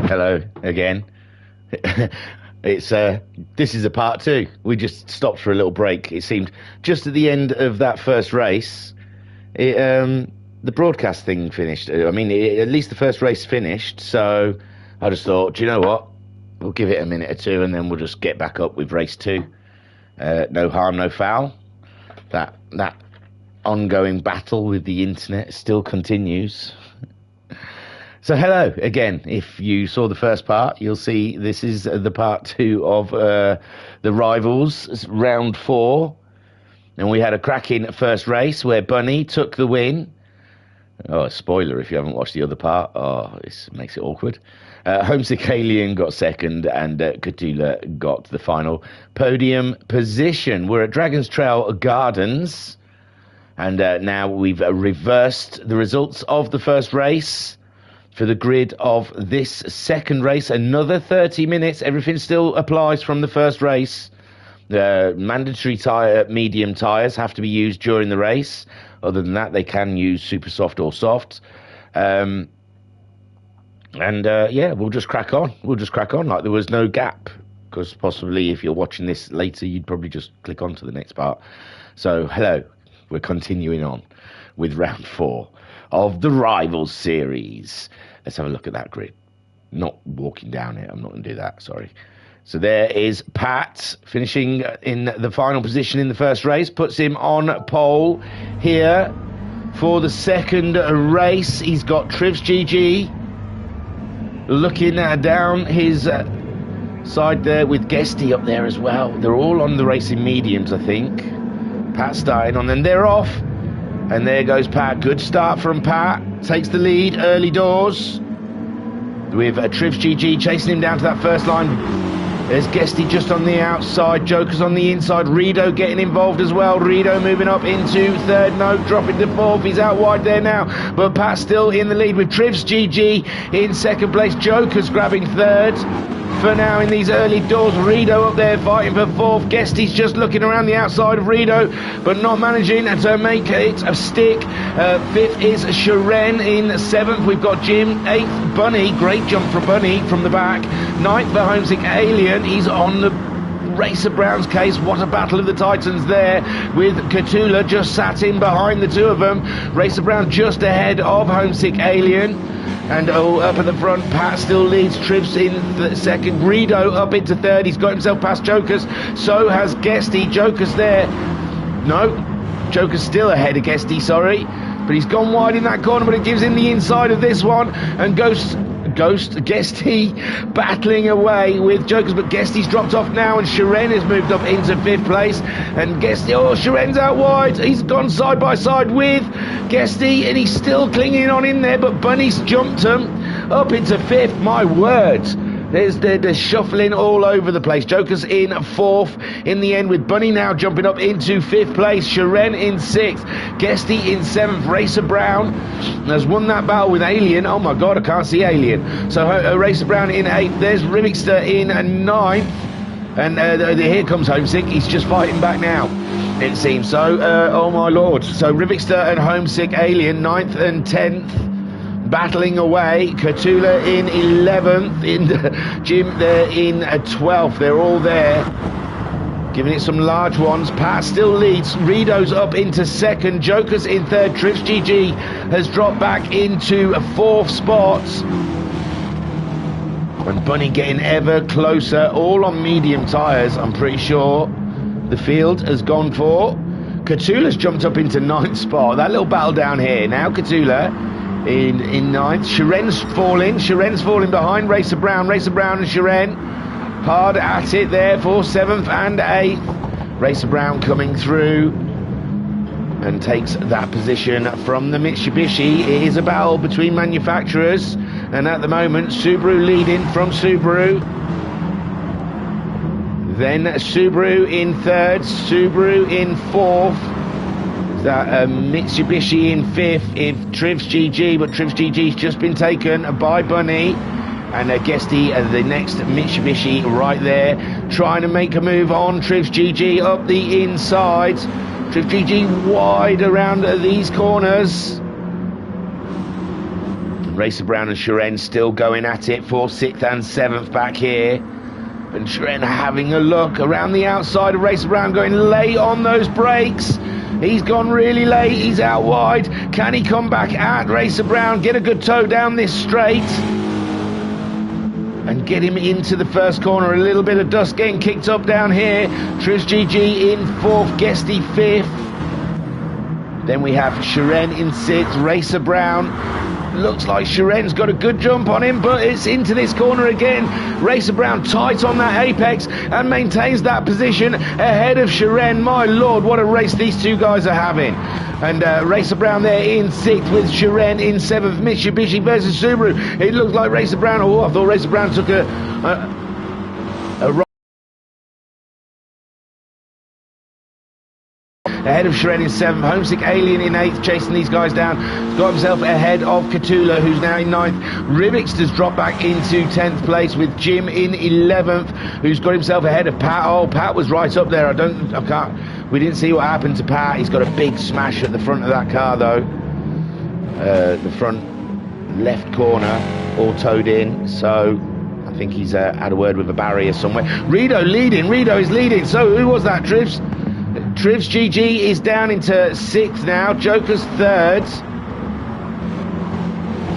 Hello again. It's this is a part two. We just stopped for a little break. It seemed just at the end of that first race, the broadcast thing finished. I mean, at least the first race finished. So I just thought, do you know what? We'll give it a minute or two, and then we'll just get back up with race two. No harm, no foul. That ongoing battle with the internet still continues. So hello again. If you saw the first part, you'll see this is the part two of the Rivals round 4. And we had a cracking first race where Bunny took the win. Oh, spoiler if you haven't watched the other part. Oh, this makes it awkward. Homesick Alien got second, and Catula got the final podium position. We're at Dragon's Trail Gardens, and now we've reversed the results of the first race. For the grid of this second race, another 30 minutes. Everything still applies from the first race. The mandatory medium tyres have to be used during the race. Other than that, they can use super soft or soft. Yeah, we'll just crack on. We'll just crack on like there was no gap. Because possibly if you're watching this later, you'd probably just click on to the next part. So, hello. We're continuing on with round 4 of the Rivals series. Let's have a look at that grid. Not walking down it. I'm not going to do that. Sorry. So there is Pat finishing in the final position in the first race. Puts him on pole here for the second race. He's got Trivs GG looking down his side there with Guesty up there as well. They're all on the racing mediums, I think. Pat starting on, and they're off. And there goes Pat. Good start from Pat. Takes the lead early doors. With Trivs GG chasing him down to that first line. There's Guesty just on the outside. Joker's on the inside. Rido getting involved as well. Rido moving up into third. No, dropping to fourth. He's out wide there now. But Pat's still in the lead with Trivs GG in second place. Joker's grabbing third. For now in these early doors, Rido up there fighting for fourth. Guesty's just looking around the outside of Rido, but not managing to make it a stick. Fifth is Sharon in seventh. We've got Jim. Eighth, Bunny. Great jump from Bunny from the back. Ninth, the Homesick Alien. He's on the Racer Brown's case. What a battle of the Titans there, with Catula just sat in behind the two of them. Racer Brown just ahead of Homesick Alien. And up at the front, Pat still leads. Trivs in the second. Rido up into third. He's got himself past Jokers. So has Guesty. Joker's there. No, Joker's still ahead of Guesty, sorry. But he's gone wide in that corner, but it gives him the inside of this one. And Ghost Guesty battling away with Jokers, but Guesty's dropped off now, and Sharon has moved up into fifth place. And Guesty, Sharon's out wide. He's gone side by side with Guesty, and he's still clinging on in there, but Bunny's jumped him up into fifth. My word. They're shuffling all over the place. Joker's in fourth in the end, with Bunny now jumping up into fifth place. Sharon in sixth. Guesty in seventh. Racer Brown has won that battle with Alien. Oh my God, I can't see Alien. So Racer Brown in eighth. There's Rivixter in ninth. And here comes Homesick. He's just fighting back now, it seems. So, oh my Lord. So Rivixter and Homesick Alien, ninth and 10th. Battling away. Catula in 11th, in Jim there in 12th. They're all there, giving it some large ones. Pat still leads. Rido's up into second. Joker's in third. Trivs GG has dropped back into a fourth spot. And Bunny getting ever closer, all on medium tyres, I'm pretty sure the field has gone for. Catula's jumped up into ninth spot. That little battle down here. Now Catula in ninth. Sharon's falling behind Racer Brown and Sharon hard at it there for seventh and eighth. Racer Brown coming through and takes that position from the Mitsubishi. It is a battle between manufacturers, and at the moment Subaru leading from Subaru. Then Subaru in third, Subaru in fourth. That Mitsubishi in fifth, if Trivs GG, but Trivs GG's just been taken by Bunny. And Guesty, the next Mitsubishi right there, trying to make a move on Trivs GG up the inside. Trivs GG wide around these corners. Racer Brown and Shiren still going at it for 6th and 7th back here. And Shiren having a look around the outside of Racer Brown, going late on those brakes. He's gone really late, he's out wide. Can he come back at Racer Brown, get a good tow down this straight and get him into the first corner? A little bit of dust getting kicked up down here. Trivs GG in 4th, Guesty 5th. Then we have Shiren in 6th, Racer Brown. Looks like Shiren's got a good jump on him, but it's into this corner again. Racer Brown tight on that apex and maintains that position ahead of Shiren. My lord, what a race these two guys are having. And Racer Brown there in 6th with Shiren in 7th. Mitsubishi versus Subaru. It looks like Racer Brown. Oh, I thought Racer Brown took a ahead of Shiren in 7th, Homesick Alien in 8th, chasing these guys down. He's got himself ahead of Katula, who's now in 9th. Rivixter's dropped back into 10th place with Jim in 11th, who's got himself ahead of Pat. Oh, Pat was right up there. We didn't see what happened to Pat. He's got a big smash at the front of that car, though. The front left corner, all towed in, so I think he's had a word with a barrier somewhere. Rido is leading. So who was that, Trivs? Trivs GG is down into 6th now. Joker's 3rd.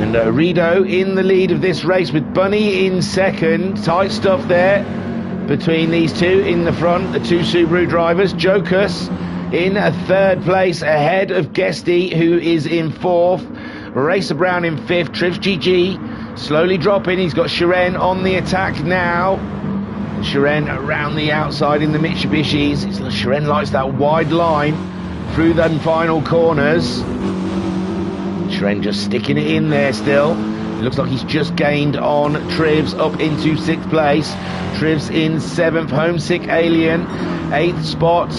And Rido in the lead of this race with Bunny in 2nd. Tight stuff there between these two in the front, the two Subaru drivers. Joker's in a 3rd place ahead of Guesty, who is in 4th. Racer Brown in 5th. Trivs GG slowly dropping. He's got Shiren on the attack now. Shiren around the outside in the Mitsubishis. Shiren likes that wide line through them final corners. Shiren just sticking it in there still. It looks like he's just gained on Trivs up into 6th place. Trivs in 7th, Homesick Alien, 8th spot.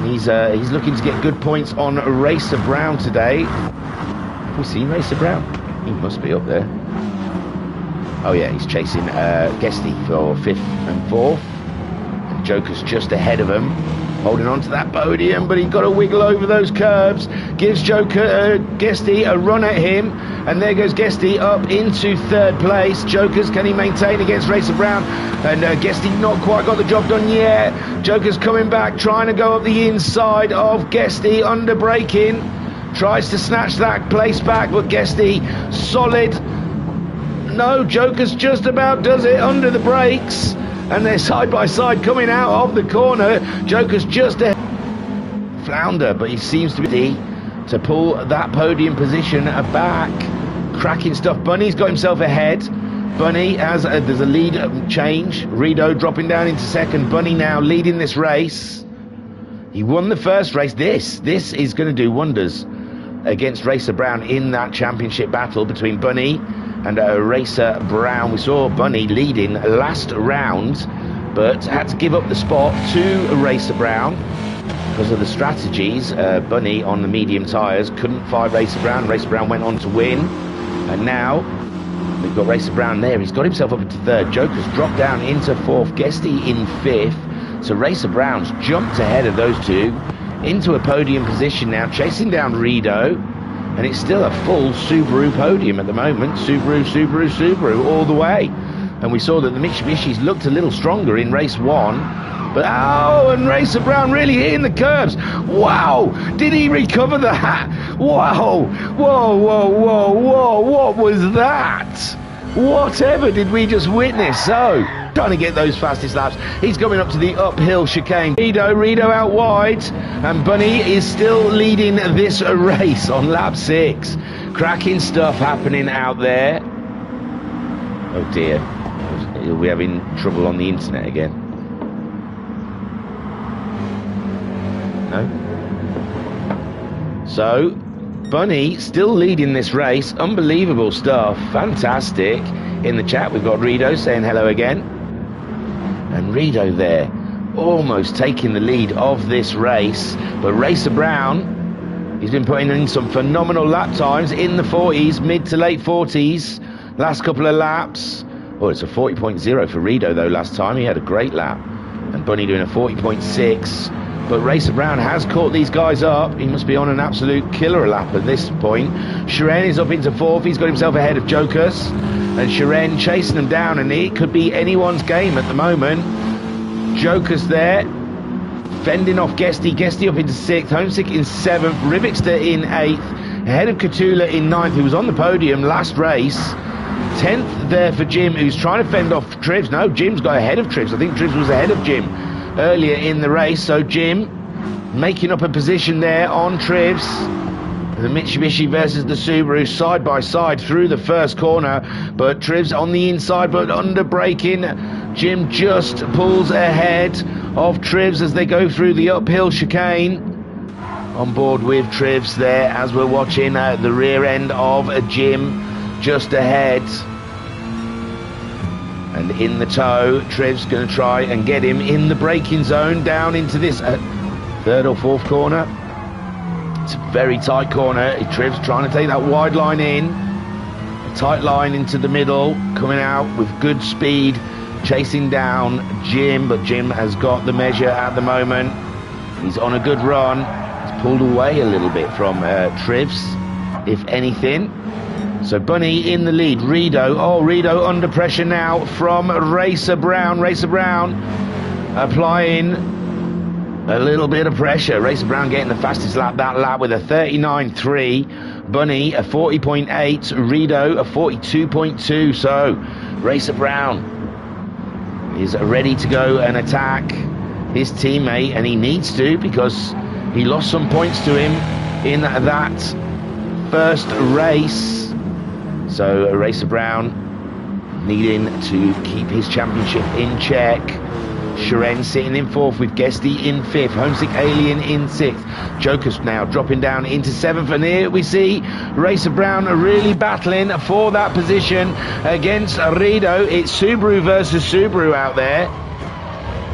He's looking to get good points on Racer Brown today. Have we seen Racer Brown? He must be up there. Oh yeah, he's chasing Guesty for 5th and 4th. And Joker's just ahead of him, holding on to that podium, but he's got to wiggle over those curbs. Gives Guesty a run at him, and there goes Guesty up into 3rd place. Joker's, can he maintain against Racer Brown? And Guesty not quite got the job done yet. Joker's coming back, trying to go up the inside of Guesty, under braking. Tries to snatch that place back, but Guesty solid. No, Joker's just about does it under the brakes, and they're side by side coming out of the corner. Joker's just a flounder, but he seems to be to pull that podium position back. Cracking stuff. Bunny's got himself ahead. Bunny has there's a lead change. Rido dropping down into 2nd. Bunny now leading this race. He won the first race. This is going to do wonders against Racer Brown in that championship battle between Bunny and Racer Brown. We saw Bunny leading last round, but had to give up the spot to Racer Brown because of the strategies. Bunny on the medium tyres couldn't fight Racer Brown. Racer Brown went on to win, and now we've got Racer Brown there. He's got himself up into 3rd. Joker's dropped down into 4th. Guesty in 5th. So Racer Brown's jumped ahead of those two into a podium position now, chasing down Rido. And it's still a full Subaru podium at the moment. Subaru all the way. And we saw that the Mitsubishis looked a little stronger in race 1. But and Racer Brown really hitting the curbs. Wow, did he recover that? Wow, whoa, what was that? Whatever did we just witness? So, trying to get those fastest laps. He's coming up to the uphill chicane. Rido out wide, and Bunny is still leading this race on lap 6. Cracking stuff happening out there. Oh dear, we're having trouble on the internet again. No? So, Bunny still leading this race. Unbelievable stuff. Fantastic. In the chat, we've got Rido saying hello again. And Rido there, almost taking the lead of this race. But Racer Brown, he's been putting in some phenomenal lap times in the 40s, mid to late 40s. Last couple of laps. Oh, it's a 40.0 for Rido, though, last time. He had a great lap. And Bunny doing a 40.6. But Racer Brown has caught these guys up. He must be on an absolute killer lap at this point. Shiren is up into 4th. He's got himself ahead of Jokus. And Shiren chasing them down, and it could be anyone's game at the moment. Jokus there, fending off Guesty. Guesty up into 6th. Homesick in 7th. Rivixter in 8th. Ahead of Cthulhu in 9th, who was on the podium last race. 10th there for Jim, who's trying to fend off Tribs. No, Jim's got ahead of Tribs. I think Tribs was ahead of Jim earlier in the race. So Jim making up a position there on Tribs. The Mitsubishi versus the Subaru side by side through the first corner, but Tribs on the inside, but under braking. Jim just pulls ahead of Tribs as they go through the uphill chicane. On board with Tribs there as we're watching the rear end of Jim just ahead. And in the tow, Tribs going to try and get him in the braking zone down into this 3rd or 4th corner. It's a very tight corner. Tribs trying to take that wide line in. A tight line into the middle, coming out with good speed, chasing down Jim, but Jim has got the measure at the moment. He's on a good run. He's pulled away a little bit from Tribs, if anything. So Bunny in the lead. Rido, Rido under pressure now from Racer Brown. Racer Brown applying a little bit of pressure. Racer Brown getting the fastest lap that lap with a 39.3. Bunny a 40.8. Rido a 42.2. So Racer Brown is ready to go and attack his teammate, and he needs to, because he lost some points to him in that first race. So Racer Brown needing to keep his championship in check. Shiren sitting in 4th with Guesty in 5th. Homesick Alien in 6th. Jokus now dropping down into 7th. And here we see Racer Brown really battling for that position against Rido. It's Subaru versus Subaru out there.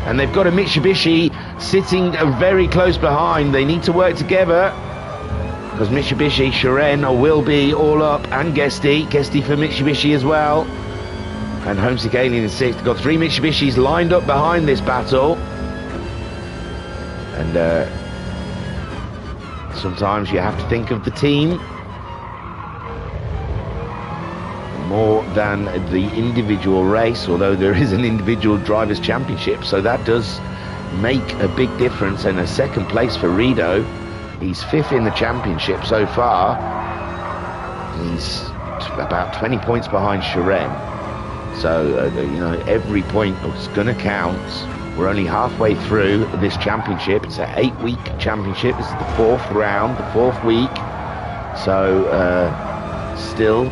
And they've got a Mitsubishi sitting very close behind. They need to work together, because Mitsubishi, Shiren will be all up, and Guesty for Mitsubishi as well. And Homesick Alien in 6th. Got 3 Mitsubishis lined up behind this battle. And sometimes you have to think of the team more than the individual race, although there is an individual drivers' championship, so that does make a big difference. And a 2nd place for Rido. He's 5th in the championship so far. He's about 20 points behind Shiren. So, you know, every point is going to count. We're only halfway through this championship. It's an 8-week championship. This is the 4th round, the 4th week. So, still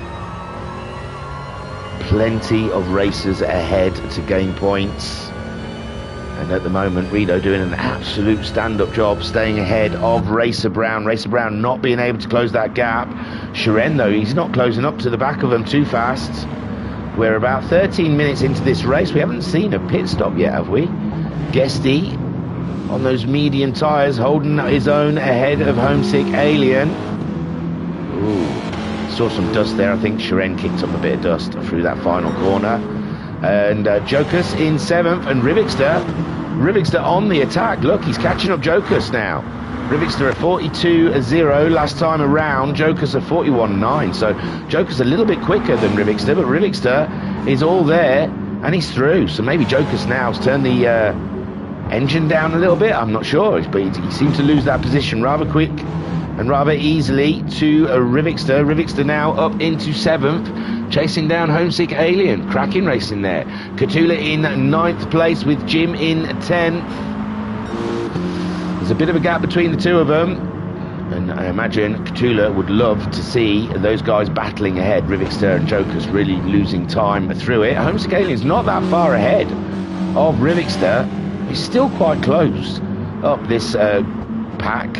plenty of races ahead to gain points. And at the moment, Rido doing an absolute stand-up job, staying ahead of Racer Brown. Racer Brown not being able to close that gap. Shiren, though, he's not closing up to the back of them too fast. We're about 13 minutes into this race. We haven't seen a pit stop yet, have we? Guesty on those medium tyres, holding his own ahead of Homesick Alien. Ooh, saw some dust there. I think Shiren kicked up a bit of dust through that final corner. And Jokus in 7th, and Rivixter on the attack. Look, he's catching up Jokus now. Rivixter at 42.0 last time around. Jokus at 41.9. So Jokus a little bit quicker than Rivixter, but Rivixter is all there and he's through. So maybe Jokus now's turned the engine down a little bit. I'm not sure, but he seemed to lose that position rather quick and rather easily to Rivixter. Rivixter now up into 7th, chasing down Homesick Alien. Cracking racing there. Cthulhu in 9th place with Jim in 10th. There's a bit of a gap between the two of them, and I imagine Cthulhu would love to see those guys battling ahead. Rivixter and Jokus really losing time through it. Homesick Alien's not that far ahead of Rivixter. He's still quite close up this pack.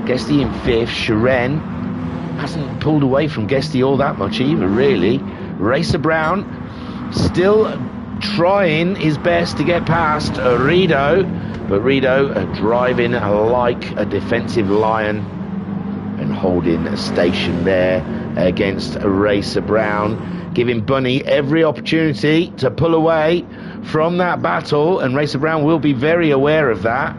Guesty in 5th. Shiren hasn't pulled away from Guesty all that much either, really. Racer Brown still trying his best to get past Rido. But Rido driving like a defensive lion and holding a station there against Racer Brown, giving Bunny every opportunity to pull away from that battle, and Racer Brown will be very aware of that.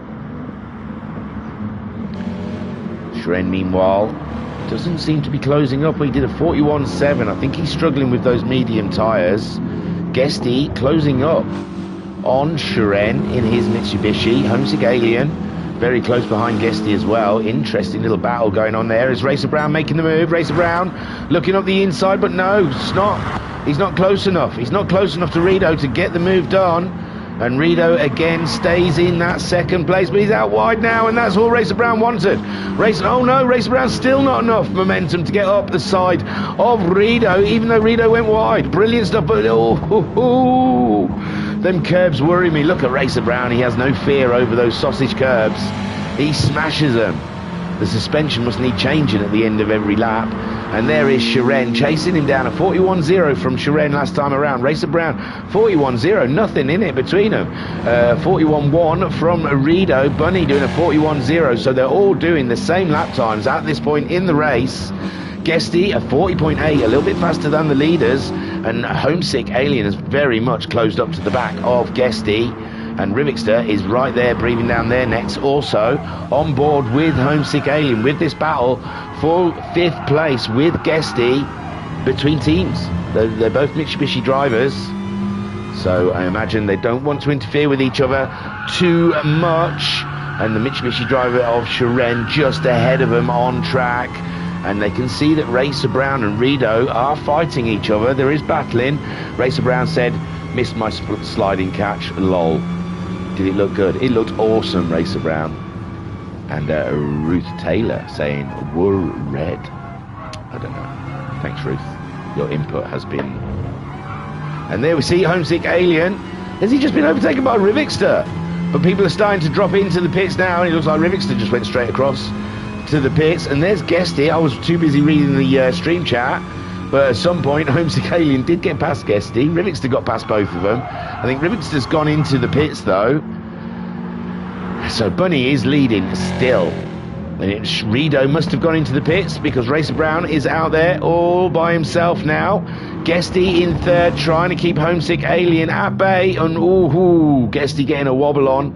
Shiren, meanwhile, doesn't seem to be closing up. He did a 41.7. I think he's struggling with those medium tyres. Guesty closing up on Shiren in his Mitsubishi. Homesick Alien very close behind Guesty as well. Interesting little battle going on there. Is Racer Brown making the move? Racer Brown looking up the inside, but no, it's not. He's not close enough. He's not close enough to Rido to get the move done. And Rido again stays in that second place, but he's out wide now, and that's all Racer Brown wanted. Oh no, Racer Brown still not enough momentum to get up the side of Rido, even though Rido went wide. Brilliant stuff, but them curbs worry me. Look at Racer Brown, he has no fear over those sausage curbs. He smashes them. The suspension must need changing at the end of every lap. And there is Shiren chasing him down. A 41.0 from Shiren last time around. Racer Brown, 41.0, nothing in it between them. 41.1 from Rido. Bunny doing a 41.0. So they're all doing the same lap times at this point in the race. Guesty, a 40.8, a little bit faster than the leaders. And Homesick Alien has very much closed up to the back of Guesty. And Rivixter is right there breathing down their necks, also on board with Homesick Alien with this battle for 5th place with Guesty between teams. They're both Mitsubishi drivers, so I imagine they don't want to interfere with each other too much. And the Mitsubishi driver of Shiren just ahead of them on track. And they can see that Racer Brown and Rido are fighting each other. There is battling. Racer Brown said, "Missed my sliding catch, lol." Did it look good? It looked awesome, Racer Brown. And Ruth Taylor saying, "We're red." I don't know. Thanks, Ruth. Your input has been... And there we see Homesick Alien. Has he just been overtaken by Rivixter? But people are starting to drop into the pits now, and it looks like Rivixter just went straight across to the pits. And there's Guesty. I was too busy reading the stream chat. But at some point, Homesick Alien did get past Guesty. Rivixter got past both of them. I think Rivixter's gone into the pits, though. So Bunny is leading still. And Rido must have gone into the pits because Racer Brown is out there all by himself now. Guesty in 3rd, trying to keep Homesick Alien at bay. And Guesty getting a wobble on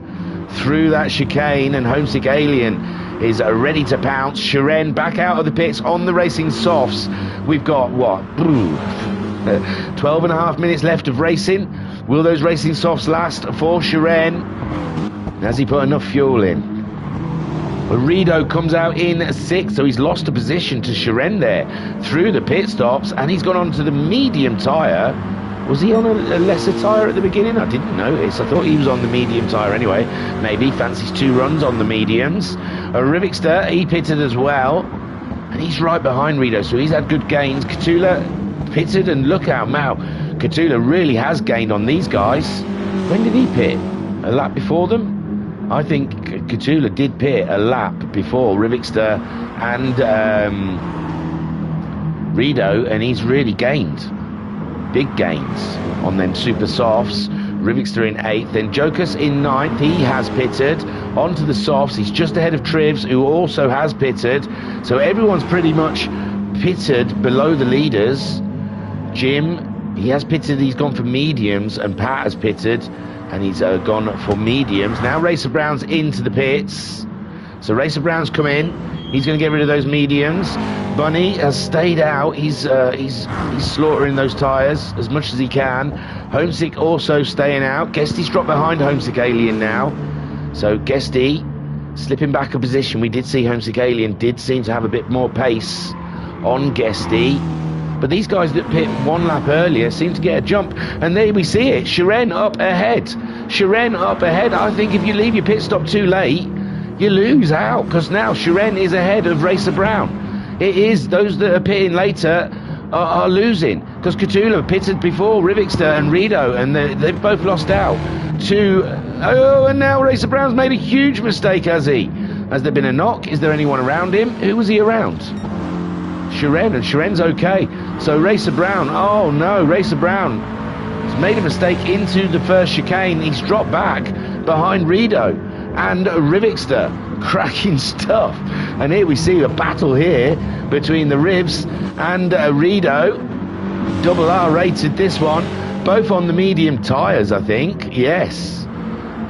through that chicane. And Homesick Alien is ready to pounce. Shiren back out of the pits on the racing softs. We've got, what, 12 and a half minutes left of racing. Will those racing softs last for Shiren? Has he put enough fuel in? Rido comes out in 6th, so he's lost a position to Shiren there through the pit stops, and he's gone on to the medium tyre. Was he on a lesser tyre at the beginning? I didn't notice. I thought he was on the medium tyre anyway. Maybe fancies 2 runs on the mediums. Rivixter, he pitted as well, and he's right behind Rido, so he's had good gains. Catula pitted, and look out now. Catula really has gained on these guys. When did he pit? A lap before them? I think Catula did pit a lap before Rivixter and Rido, and he's really gained. Big gains on them super softs. Rivixter in 8th, then Jokus in 9th. He has pitted onto the softs. He's just ahead of Trivs, who also has pitted. So everyone's pretty much pitted below the leaders. Jim, he has pitted. He's gone for mediums, and Pat has pitted, and he's gone for mediums. Now Racer Brown's into the pits. So Racer Brown's come in. He's going to get rid of those mediums. Bunny has stayed out. He's slaughtering those tyres as much as he can. Homesick also staying out. Guesty's dropped behind Homesick Alien now. So Guesty slipping back a position. We did see Homesick Alien did seem to have a bit more pace on Guesty. But these guys that pit 1 lap earlier seem to get a jump. And there we see it. Shiren up ahead. Shiren up ahead. I think if you leave your pit stop too late, you lose out, because now Shiren is ahead of Racer Brown. It is those that are pitting later are losing, because Catula pitted before Rivixter and Rido, and they've both lost out to... Oh, and now Racer Brown's made a huge mistake, has he? Has there been a knock? Is there anyone around him? Who was he around? Shiren, and Shiren's okay. So Racer Brown, oh no, Racer Brown has made a mistake into the first chicane. He's dropped back behind Rido and Rivixter. Cracking stuff. And here we see a battle here between the Rivs and Rido. Double R rated this one, both on the medium tyres, I think. Yes.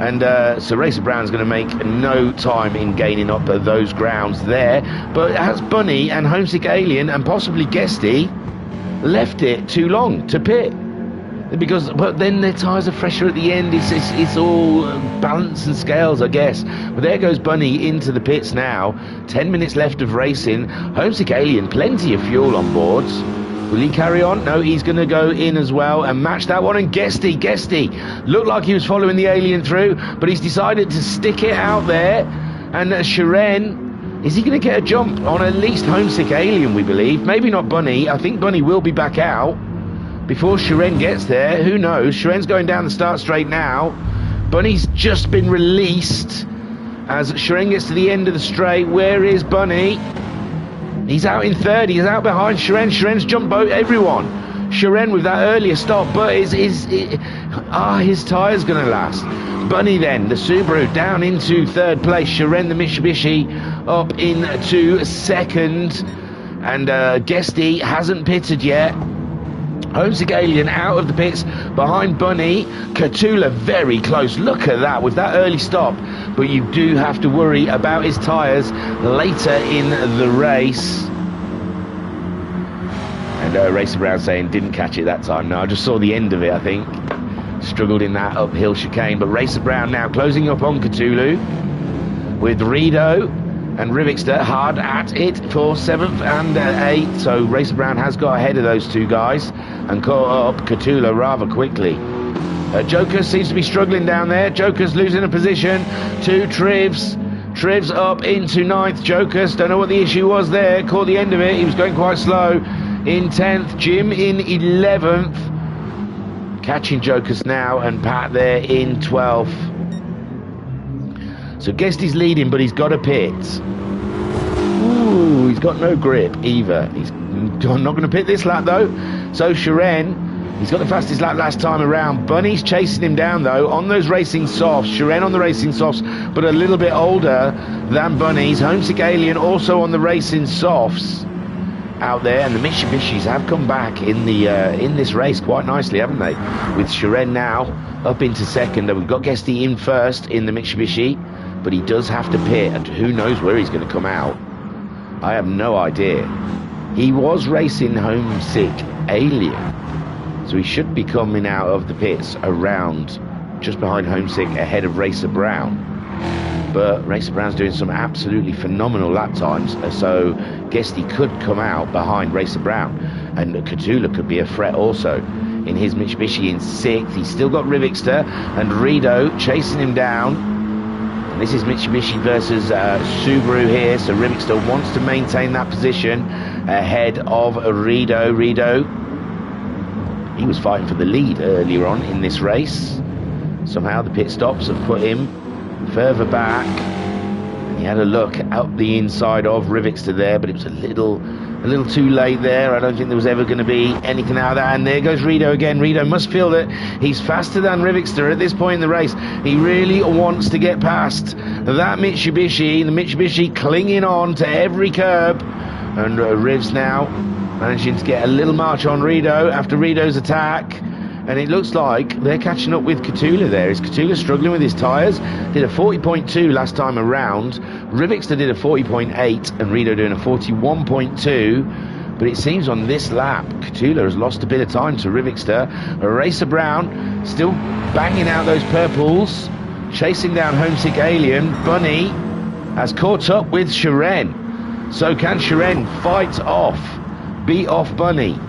And so Racer Brown's going to make no time in gaining up those grounds there. But has Bunny and Homesick Alien and possibly Guesty left it too long to pit? But then their tyres are fresher at the end. It's all balance and scales, I guess. But there goes Bunny into the pits now. 10 minutes left of racing. Homesick Alien, plenty of fuel on board. Will he carry on? No, he's going to go in as well and match that one. And Guesty looked like he was following the Alien through, but he's decided to stick it out there. And Shiren, is he going to get a jump on at least Homesick Alien, we believe? Maybe not Bunny. I think Bunny will be back out before Shiren gets there. Who knows? Shiren's going down the start straight now. Bunny's just been released as Shiren gets to the end of the straight. Where is Bunny? He's out in third. He's out behind Shiren. Shiren's jumped everyone. Shiren with that earlier stop, but his tyre's going to last. Bunny then, the Subaru, down into third place. Shiren, the Mitsubishi, up into second. And Guesty hasn't pitted yet. Homesick Alien out of the pits behind Bunny. Catula very close. Look at that with that early stop. But you do have to worry about his tyres later in the race. And Racer Brown saying didn't catch it that time. No, I just saw the end of it, I think. Struggled in that uphill chicane. But Racer Brown now closing up on Cthulhu with Rido and Rivixter hard at it for 7th and 8th. So Racer Brown has got ahead of those two guys and caught up Cthulhu rather quickly. Joker seems to be struggling down there. Joker's losing a position to Trivs. Trivs up into 9th. Joker's, don't know what the issue was there. Caught the end of it. He was going quite slow in 10th. Jim in 11th. Catching Joker's now, and Pat there in 12th. So Guesty's leading, but he's got a pit. Ooh, he's got no grip either. He's not going to pit this lap though. So Shiren, he's got the fastest lap last time around. Bunny's chasing him down though on those racing softs. Shiren on the racing softs, but a little bit older than Bunny's. Homesick Alien also on the racing softs out there, and the Mitsubishis have come back in the in this race quite nicely, haven't they? With Shiren now up into second, and we've got Guesty in first in the Mitsubishi, but he does have to pit, and who knows where he's going to come out. I have no idea. He was racing Homesick Alien, so he should be coming out of the pits around just behind Homesick, ahead of Racer Brown. But Racer Brown's doing some absolutely phenomenal lap times, so Guesty could come out behind Racer Brown, and Cthulhu could be a threat also in his Mitsubishi in 6th. He's still got Rivixter and Rido chasing him down. And this is Mitsubishi versus Subaru here, so Rivixter wants to maintain that position ahead of Rido. Rido, he was fighting for the lead earlier on in this race. Somehow the pit stops have put him further back, and he had a look out the inside of Rivixter there, but it was a little too late there. I don't think there was ever going to be anything out of that. And there goes Rido again. Rido must feel that he's faster than Rivixter at this point in the race. He really wants to get past that Mitsubishi. The Mitsubishi clinging on to every curb, and Rivs now managing to get a little march on Rido after Rido's attack. And it looks like they're catching up with Cthulhu there. Is Cthulhu struggling with his tyres? Did a 40.2 last time around. Rivixter did a 40.8 and Rido doing a 41.2. But it seems on this lap, Cthulhu has lost a bit of time to Rivixter. Racer Brown still banging out those purples, chasing down Homesick Alien. Bunny has caught up with Shiren. So can Shiren beat off Bunny?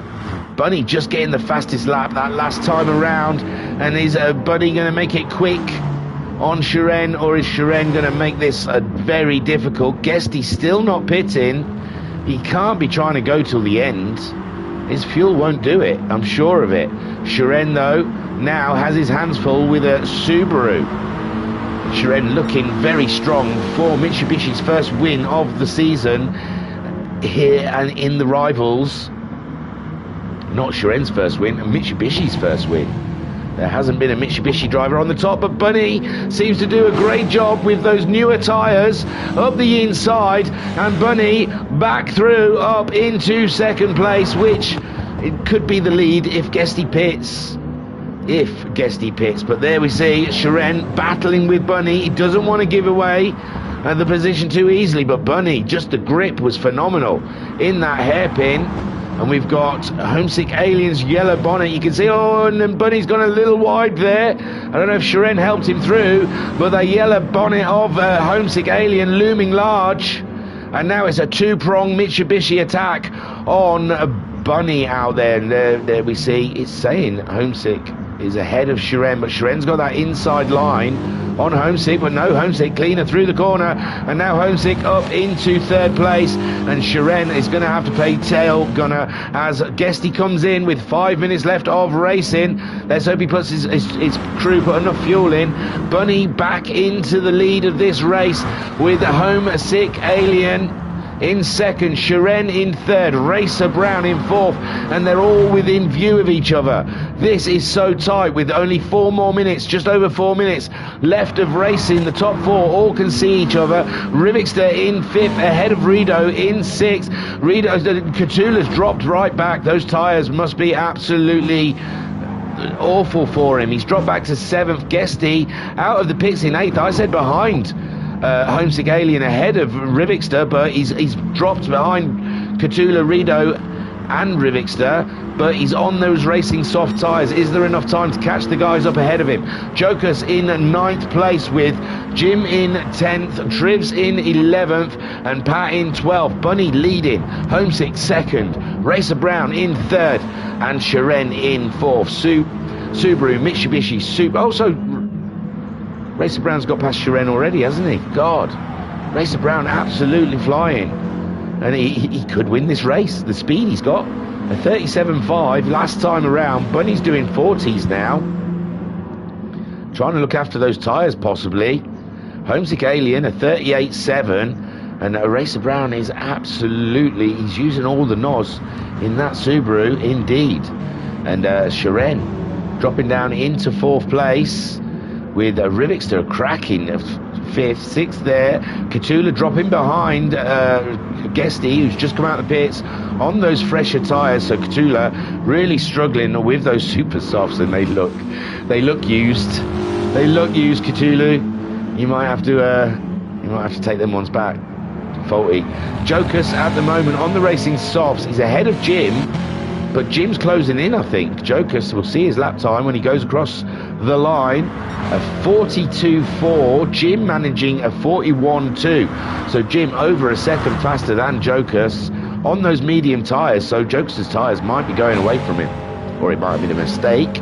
Bunny just getting the fastest lap that last time around, and is Bunny going to make it quick on Shiren, or is Shiren going to make this very difficult? Guesty's still not pitting. He can't be trying to go till the end. His fuel won't do it, I'm sure of it. Shiren though now has his hands full with a Subaru. Shiren looking very strong for Mitsubishi's first win of the season here and in the rivals. Not Shiren's first win, Mitsubishi's first win. There hasn't been a Mitsubishi driver on the top, but Bunny seems to do a great job with those newer tyres up the inside, and Bunny back through up into second place, which it could be the lead if Guesty pits. if Guesty pits. But there we see Shiren battling with Bunny. He doesn't want to give away the position too easily, but Bunny, just the grip was phenomenal in that hairpin. And we've got Homesick Alien's yellow bonnet. You can see, oh, and then Bunny's gone a little wide there. I don't know if Shiren helped him through, but the yellow bonnet of Homesick Alien looming large. And now it's a two-pronged Mitsubishi attack on Bunny out there. And there we see it's saying Homesick is ahead of Shiren, but Shiren's got that inside line on Homesick, but no, Homesick cleaner through the corner, and now Homesick up into third place, and Shiren is going to have to play tail gunner as Guesty comes in with 5 minutes left of racing. Let's hope he puts his crew put enough fuel in. Bunny back into the lead of this race with Homesick Alien in second, Shiren in third, Racer Brown in fourth, and they're all within view of each other. This is so tight with only 4 more minutes, just over 4 minutes left of racing. The top 4 all can see each other. Rivixter in fifth, ahead of Rido in sixth. Cthulhu's dropped right back. Those tyres must be absolutely awful for him. He's dropped back to seventh. Guesty out of the pits in eighth. I said behind Homesick Alien ahead of Rivixter, but he's dropped behind Cthulhu, Rido and Rivixter, but he's on those racing soft tyres. Is there enough time to catch the guys up ahead of him? Jokus in 9th place with Jim in 10th, Trivs in 11th and Pat in 12th. Bunny leading, Homesick 2nd, Racer Brown in 3rd and Shiren in 4th. Subaru, Mitsubishi, also Racer Brown's got past Shiren already, hasn't he? God, Racer Brown absolutely flying. And he could win this race. The speed he's got, a 37.5 last time around. Bunny's doing 40s now. Trying to look after those tyres possibly. Homesick Alien, a 38.7. And Racer Brown is absolutely, he's using all the nos in that Subaru, indeed. And Shiren dropping down into 4th place, with Rivixter cracking 5th, 6th there. Cthulhu dropping behind Guesty, who's just come out of the pits on those fresher tyres. So Cthulhu really struggling with those super softs, and they look used. They look used, Cthulhu. You might have to take them ones back. Faulty. Jokus at the moment on the racing softs. He's ahead of Jim, but Jim's closing in, I think. Jokus will see his lap time when he goes across the line. A 42.4, Jim managing a 41.2. So Jim over a second faster than Jokus on those medium tyres. So Jokus' tyres might be going away from him, or it might have been a mistake.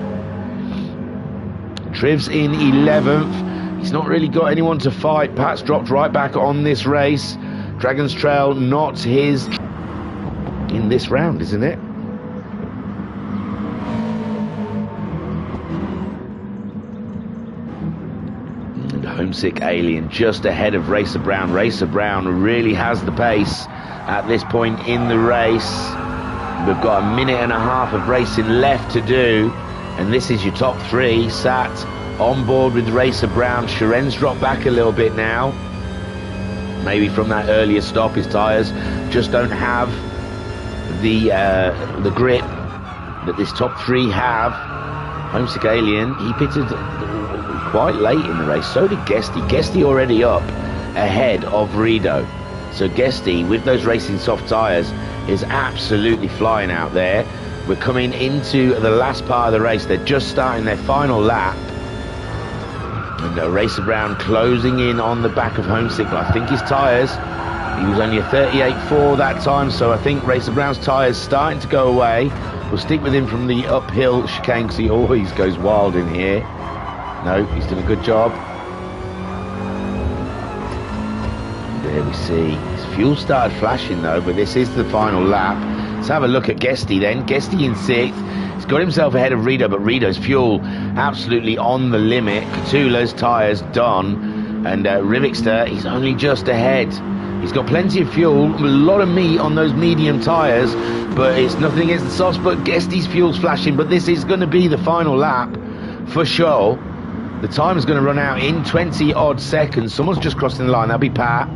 Trivs in 11th. He's not really got anyone to fight. Pat's dropped right back on this race. Dragon's Trail not his in this round, isn't it? Homesick Alien just ahead of Racer Brown. Racer Brown really has the pace at this point in the race. We've got a minute and a half of racing left to do, and this is your top 3 sat on board with Racer Brown. Shiren's dropped back a little bit now, maybe from that earlier stop. His tyres just don't have the grip that this top 3 have. Homesick Alien, he pitted quite late in the race. So did Guesty. Guesty already up ahead of Rido. So Guesty, with those racing soft tyres, is absolutely flying out there. We're coming into the last part of the race. They're just starting their final lap. And Racer Brown closing in on the back of Homesick. But I think his tyres, he was only a 38.4 that time. So I think Racer Brown's tyres starting to go away. We'll stick with him from the uphill chicane because he always goes wild in here. No, he's done a good job. There we see. His fuel started flashing though, but this is the final lap. Let's have a look at Guesty then. Guesty in 6th. He's got himself ahead of Rido, but Rido's fuel absolutely on the limit. Cthulhu's tyres done. And Rivixter, he's only just ahead. He's got plenty of fuel, a lot of meat on those medium tyres, but it's nothing against the softs. But Guesty's fuel's flashing, but this is going to be the final lap for sure. The time is going to run out in 20 odd seconds. Someone's just crossing the line. That'll be Pat.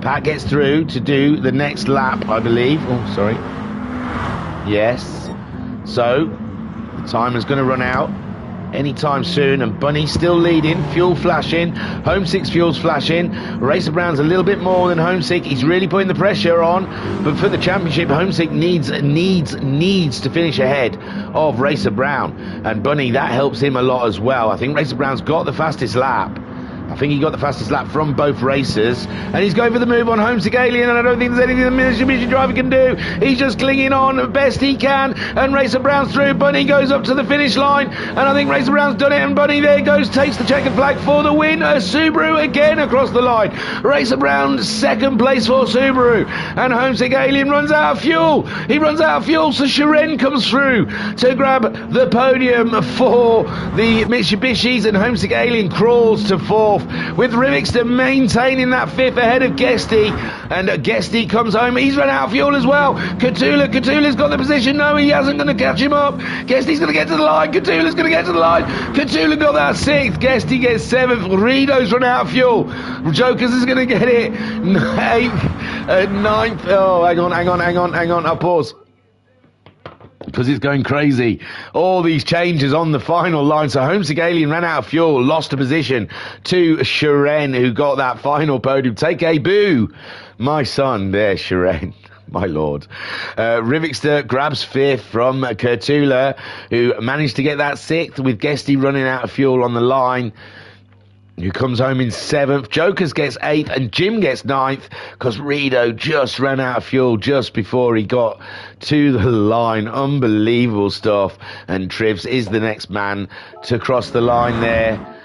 Pat gets through to do the next lap, I believe. Oh, sorry. Yes. So the time is going to run out anytime soon. And Bunny still leading, fuel flashing, Homesick's fuel's flashing. Racer Brown's a little bit more than Homesick. He's really putting the pressure on, but for the championship, Homesick needs to finish ahead of Racer Brown. And Bunny, that helps him a lot as well. I think Racer Brown's got the fastest lap. I think he got the fastest lap from both racers, and he's going for the move on Homesick Alien, and I don't think there's anything the Mitsubishi driver can do. He's just clinging on best he can, and Racer Brown's through. Bunny goes up to the finish line, and I think Racer Brown's done it, and Bunny there goes, takes the checkered flag for the win. Subaru again across the line. Racer Brown second place for Subaru, and Homesick Alien runs out of fuel. He runs out of fuel, so Shiren comes through to grab the podium for the Mitsubishis, and Homesick Alien crawls to fourth, with Rivixter maintaining that fifth ahead of Guesty, and Guesty comes home. He's run out of fuel as well. Catula's got the position. No, he hasn't, going to catch him up. Guesty's going to get to the line. Catula's going to get to the line. Catula got that sixth. Guesty gets seventh. Rido's run out of fuel. Jokers is going to get it eighth, ninth. Oh, hang on. I'll pause, because it's going crazy. All these changes on the final line. So Homesick Alien ran out of fuel, lost a position to Shiren, who got that final podium. Take a boo, my son. There, Shiren. My lord. Rivixter grabs fifth from Kurtula, who managed to get that sixth, with Guesty running out of fuel on the line, who comes home in seventh. Jokers gets eighth, and Jim gets ninth, because Rido just ran out of fuel just before he got to the line. Unbelievable stuff. And Trivs is the next man to cross the line there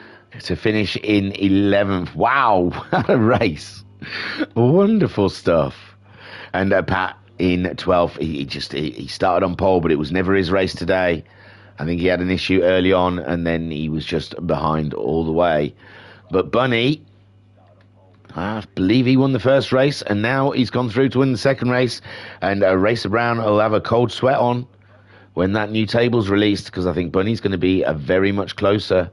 to finish in 11th. Wow, what a race. Wonderful stuff. And Pat in 12th. He started on pole, but it was never his race today. I think he had an issue early on, and then he was just behind all the way. But Bunny, I believe he won the first race, and now he's gone through to win the second race. And Racer Brown will have a cold sweat on when that new table's released, because I think Bunny's going to be very much closer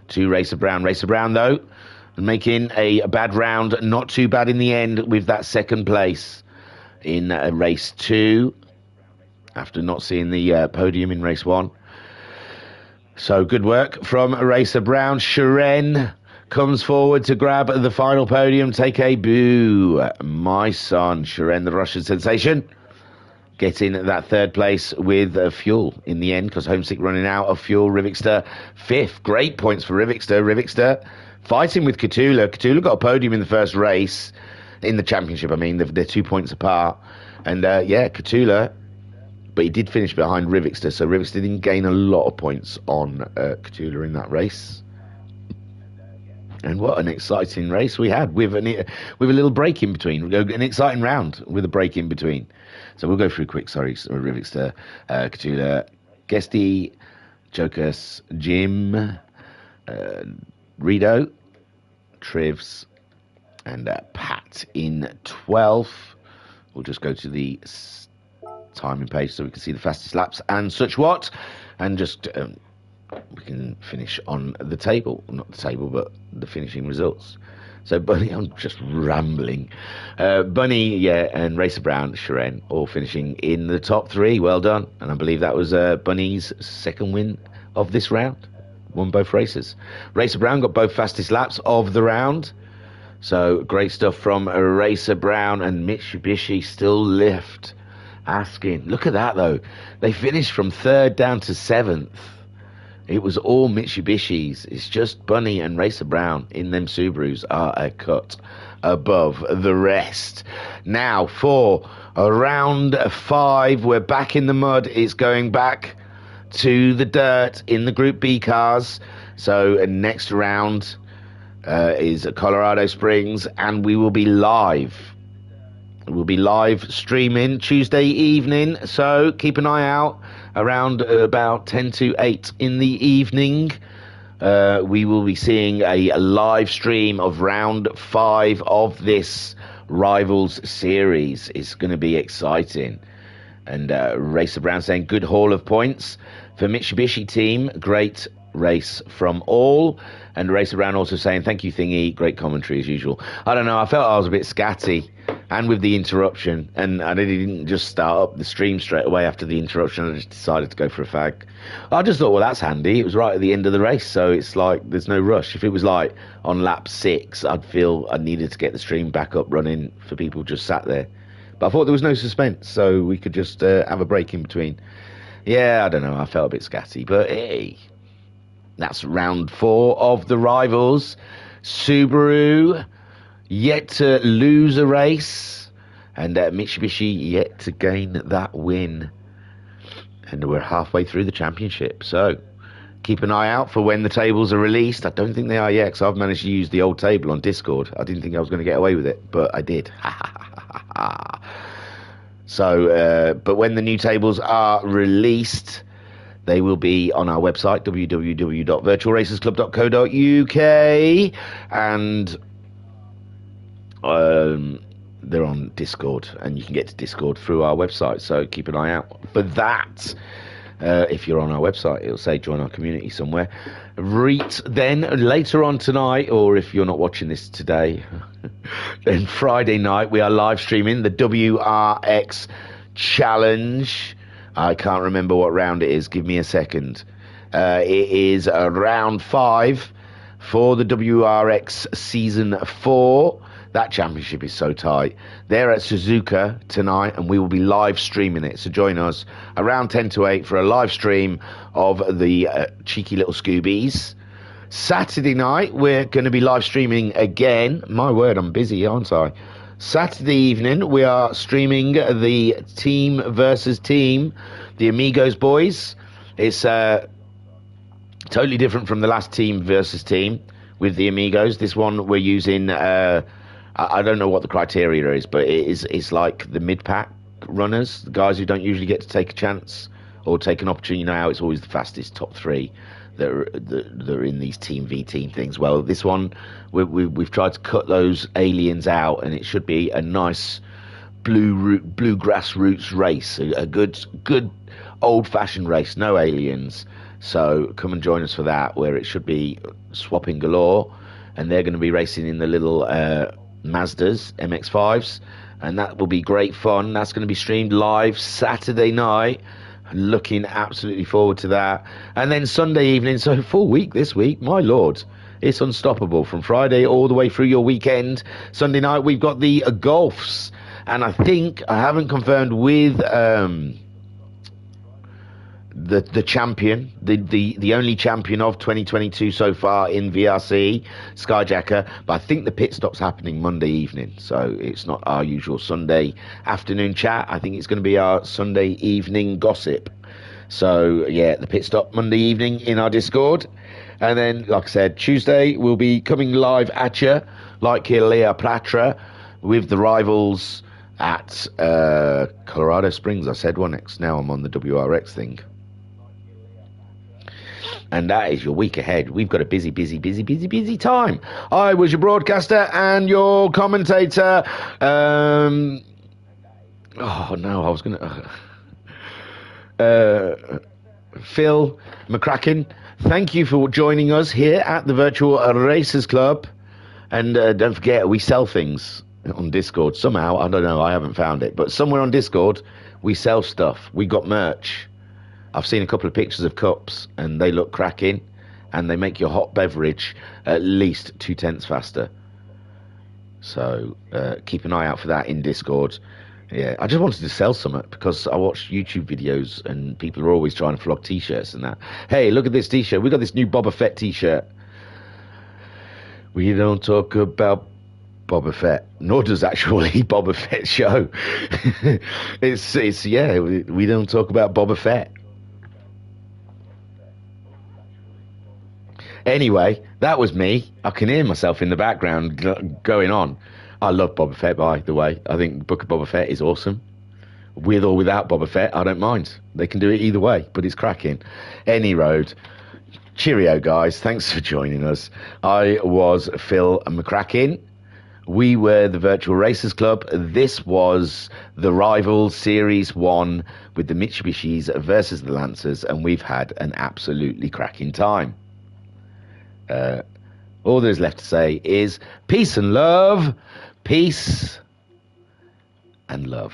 to Racer Brown. Racer Brown, though, making a bad round, not too bad in the end, with that second place in race 2, after not seeing the podium in race 1. So good work from Racer Brown. Shiren comes forward to grab the final podium. Take a boo, my son. Shiren, the Russian sensation, getting that third place with fuel in the end, because Homesick running out of fuel. Rivixter fifth. Great points for Rivixter. Rivixter fighting with Catula. Catula got a podium in the first race, in the championship, I mean. They're 2 points apart. And Catula, but he did finish behind Rivixter, so Rivixter didn't gain a lot of points on Catula in that race. And what an exciting race we had, with a little break in between. An exciting round with a break in between. So we'll go through quick. Sorry, Rivixter, Catula, Guesty, Jokus, Jim, Rido, Trivs, and Pat in 12th. We'll just go to the timing page so we can see the fastest laps and such what, and just we can finish on the table, not the table, but the finishing results. So Bunny, I'm just rambling. Bunny, and Racer Brown, Shiren, all finishing in the top 3. Well done. And I believe that was Bunny's second win of this round. Won both races. Racer Brown got both fastest laps of the round. So great stuff from Racer Brown, and Mitsubishi still lift. Asking, look at that though. They finished from 3rd down to 7th. It was all Mitsubishis. It's just Bunny and Racer Brown in them Subarus are a cut above the rest. Now for round 5, we're back in the mud. It's going back to the dirt in the Group B cars. So next round is Colorado Springs, and we will be live. We'll be live streaming Tuesday evening, so keep an eye out around about 10 to 8 in the evening. We will be seeing a live stream of round 5 of this Rivals series. It's going to be exciting. And Racer Brown saying good haul of points for Mitsubishi team. Great race from all. And Racer Brown also saying thank you Thingy, great commentary as usual. I don't know, I felt I was a bit scatty and with the interruption, and I didn't just start up the stream straight away after the interruption. I just decided to go for a fag. I just thought, well, that's handy. It was right at the end of the race, so it's like there's no rush. If it was like on lap 6, I'd feel I needed to get the stream back up running for people just sat there. But I thought there was no suspense, so we could just have a break in between. Yeah, I don't know. I felt a bit scatty, but hey, that's round 4 of the Rivals. Subaru yet to lose a race, and Mitsubishi yet to gain that win. And we're halfway through the championship, so keep an eye out for when the tables are released. I don't think they are yet, because I've managed to use the old table on Discord. I didn't think I was going to get away with it, but I did. So, but when the new tables are released, they will be on our website, www.virtualracersclub.co.uk, and they're on Discord, and you can get to Discord through our website, so keep an eye out for that. If you're on our website, it'll say join our community somewhere. Then later on tonight, or if you're not watching this today, then Friday night we are live streaming the WRX Challenge. I can't remember what round it is. Give me a second. It is round 5 for the WRX Season 4. That championship is so tight. They're at Suzuka tonight, and we will be live streaming it. So join us around 10 to 8 for a live stream of the cheeky little Scoobies. Saturday night, we're going to be live streaming again. My word, I'm busy, aren't I? Saturday evening, we are streaming the team versus team, the Amigos boys. It's totally different from the last team versus team with the Amigos. This one we're using... I don't know what the criteria is, but it's like the mid-pack runners, the guys who don't usually get to take a chance or take an opportunity. Now it's always the fastest top 3 that are in these team v team things. Well, this one we've tried to cut those aliens out, and it should be a nice bluegrass roots race, a good old-fashioned race, no aliens. So come and join us for that, where it should be swapping galore, and they're going to be racing in the little Mazdas MX-5s, and that will be great fun. That's going to be streamed live Saturday night. Looking absolutely forward to that. And then Sunday evening, so full week this week, my lord, it's unstoppable from Friday all the way through your weekend. Sunday night we've got the Golfs, and I think I haven't confirmed with the champion, the only champion of 2022 so far in VRC, Skyjacker, but I think the pit stop's happening Monday evening, so it's not our usual Sunday afternoon chat. I think it's going to be our Sunday evening gossip. So yeah, the pit stop Monday evening in our Discord, and then like I said, Tuesday we'll be coming live at you like Kilea Platra with the Rivals at Colorado Springs. I said one X, now I'm on the WRX thing. And that is your week ahead. We've got a busy time. I was your broadcaster and your commentator. Oh no, I was going to... Phil McCracken. Thank you for joining us here at the Virtual Racers Club. And don't forget, we sell things on Discord. Somehow, I don't know, I haven't found it. But somewhere on Discord, we sell stuff. We got merch. I've seen a couple of pictures of cups, and they look cracking, and they make your hot beverage at least 2/10 faster. So keep an eye out for that in Discord. Yeah, I just wanted to sell something because I watch YouTube videos, and people are always trying to flog T-shirts and that. Hey, look at this T-shirt. We got this new Boba Fett T-shirt. We don't talk about Boba Fett, nor does actually Boba Fett show. it's yeah, we don't talk about Boba Fett. Anyway, that was me. I can hear myself in the background going on. I love Boba Fett, by the way. I think Book of Boba Fett is awesome. With or without Boba Fett, I don't mind. They can do it either way, but it's cracking. Any road. Cheerio, guys. Thanks for joining us. I was Phil McCracken. We were the Virtual Racers Club. This was the Rivals Series 1 with the Mitsubishis versus the Lancers, and we've had an absolutely cracking time. All there's left to say is peace and love. Peace and love.